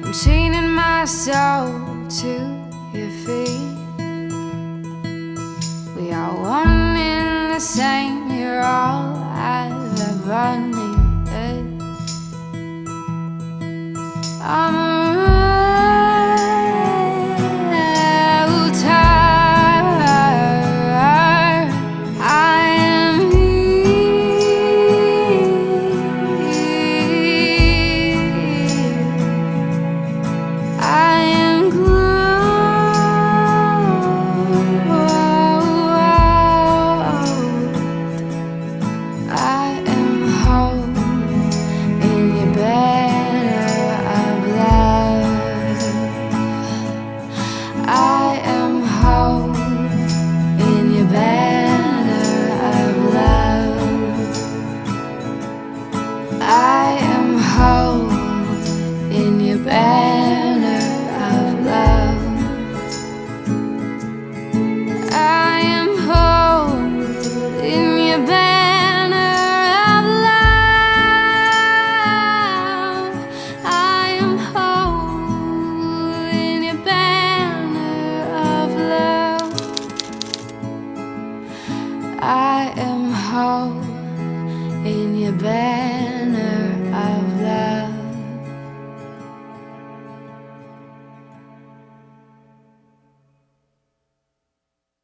I'm chaining my soul to your feet. We are one in the same, you're all I've ever needed. I'm a real tired. I am here. I am I am whole in your banner of love. I am whole in your banner of love. I am whole in your banner of love. I am whole in your banner of love. I am whole in your banner of love. I am whole in your banner.